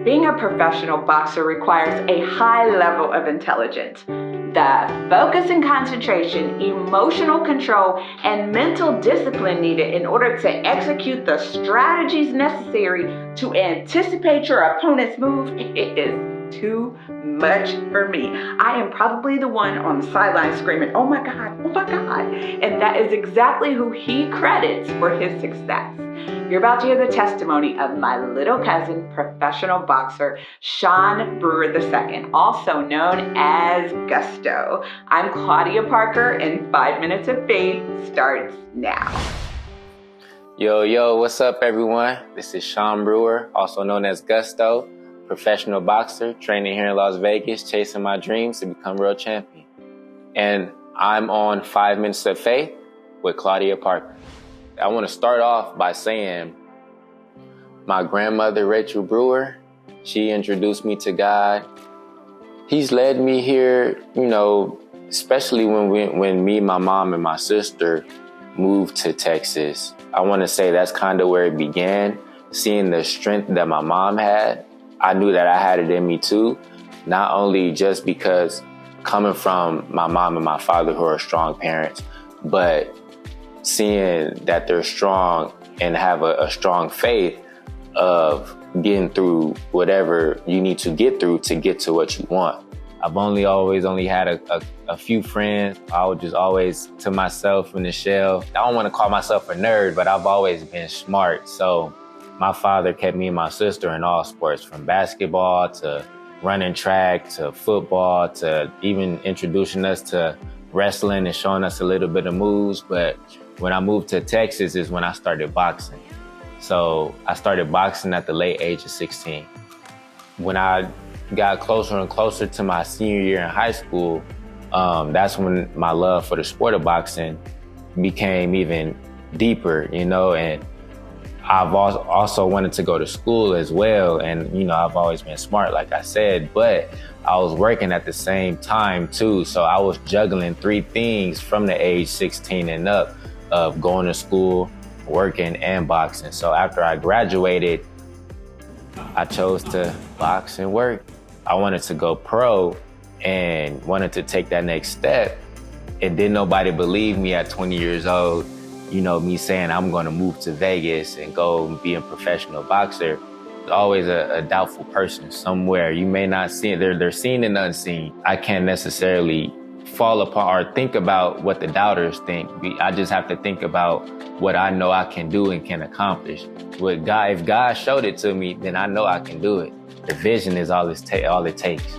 Being a professional boxer requires a high level of intelligence. The focus and concentration, emotional control, and mental discipline needed in order to execute the strategies necessary to anticipate your opponent's move is too much for me. I am probably the one on the sideline screaming, "Oh my God, oh my God." And that is exactly who he credits for his success. You're about to hear the testimony of my little cousin, professional boxer, Sean Brewer II, also known as Gusto. I'm Claudia Parker, and 5 Minutes of Faith starts now. Yo, what's up, everyone? This is Sean Brewer, also known as Gusto, professional boxer, training here in Las Vegas, chasing my dreams to become world champion. And I'm on 5 Minutes of Faith with Claudia Parker. I want to start off by saying my grandmother, Rachel Brewer, she introduced me to God. He's led me here, especially when me, my mom, and my sister moved to Texas. I want to say that's kind of where it began. Seeing the strength that my mom had, I knew that I had it in me too. Not only just because coming from my mom and my father who are strong parents, but seeing that they're strong and have a strong faith of getting through whatever you need to get through to get to what you want. I've always had a few friends. I was just always to myself in the shell. I don't want to call myself a nerd, but I've always been smart. So my father kept me and my sister in all sports, from basketball to running track to football to even introducing us to wrestling and showing us a little bit of moves. But when I moved to Texas is when I started boxing. So I started boxing at the late age of 16. When I got closer and closer to my senior year in high school, that's when my love for the sport of boxing became even deeper, and I've also wanted to go to school as well. And, I've always been smart, like I said, but I was working at the same time too. So I was juggling 3 things from the age 16 and up of going to school, working, and boxing. So after I graduated, I chose to box and work. I wanted to go pro and wanted to take that next step. And didn't nobody believe me at 20 years old, me saying I'm going to move to Vegas and go and be a professional boxer. There's always a doubtful person somewhere. You may not see it. They're seen and unseen. I can't necessarily fall apart or think about what the doubters think. I just have to think about what I know I can do and can accomplish. If God showed it to me, then I know I can do it. The vision is all it takes.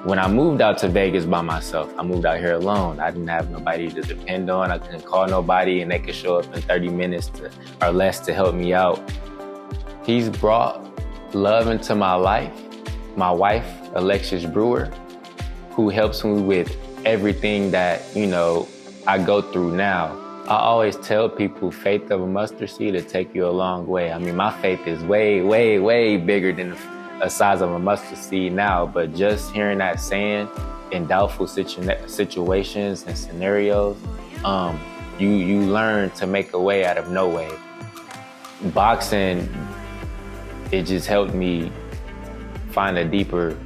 When I moved out to Vegas by myself, I moved out here alone. I didn't have nobody to depend on. I couldn't call nobody and they could show up in 30 minutes or less to help me out. He's brought love into my life. My wife, Alexis Brewer, who helps me with everything that, I go through now. I always tell people faith of a mustard seed will take you a long way. I mean, my faith is way, way, way bigger than the size of a mustard seed now, but just hearing that saying in doubtful situations and scenarios, you learn to make a way out of no way. Boxing, it just helped me find a deeper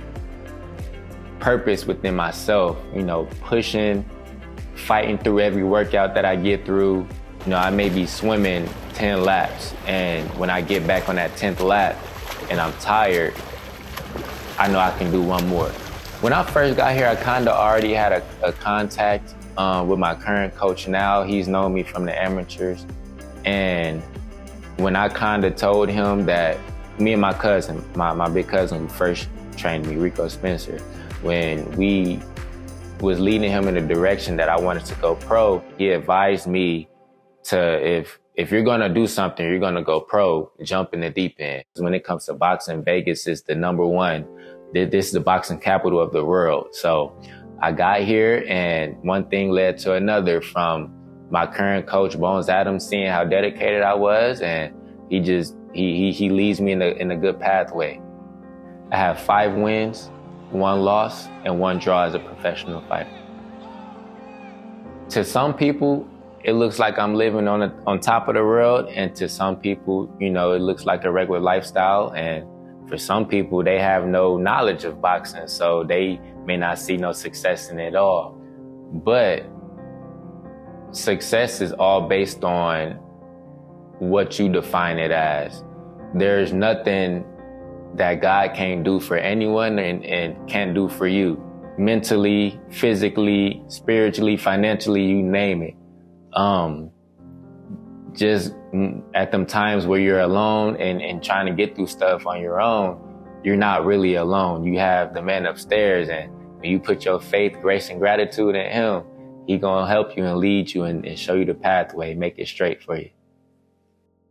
purpose within myself, pushing, fighting through every workout that I get through. I may be swimming 10 laps, and when I get back on that 10th lap and I'm tired, I know I can do one more. When I first got here, I kind of already had a contact with my current coach now. He's known me from the amateurs. And when I kind of told him that me and my cousin, my big cousin who first trained me, Rico Spencer, when we was leading him in the direction that I wanted to go pro, he advised me to, if you're gonna do something, you're gonna go pro, jump in the deep end. When it comes to boxing, Vegas is the number one. This is the boxing capital of the world. So I got here and one thing led to another, from my current coach, Bones Adams, seeing how dedicated I was, and he leads me in a good pathway. I have 5 wins, 1 loss, and 1 draw as a professional fighter. To some people, it looks like I'm living on top of the world, and to some people, it looks like a regular lifestyle. And for some people, they have no knowledge of boxing, so they may not see no success in it at all. But success is all based on what you define it as. There's nothing that God can't do for anyone and can't do for you. Mentally, physically, spiritually, financially, you name it. Just at them times where you're alone and trying to get through stuff on your own, you're not really alone. You have the man upstairs, and when you put your faith, grace, and gratitude in him, he gonna help you and lead you and show you the pathway, make it straight for you.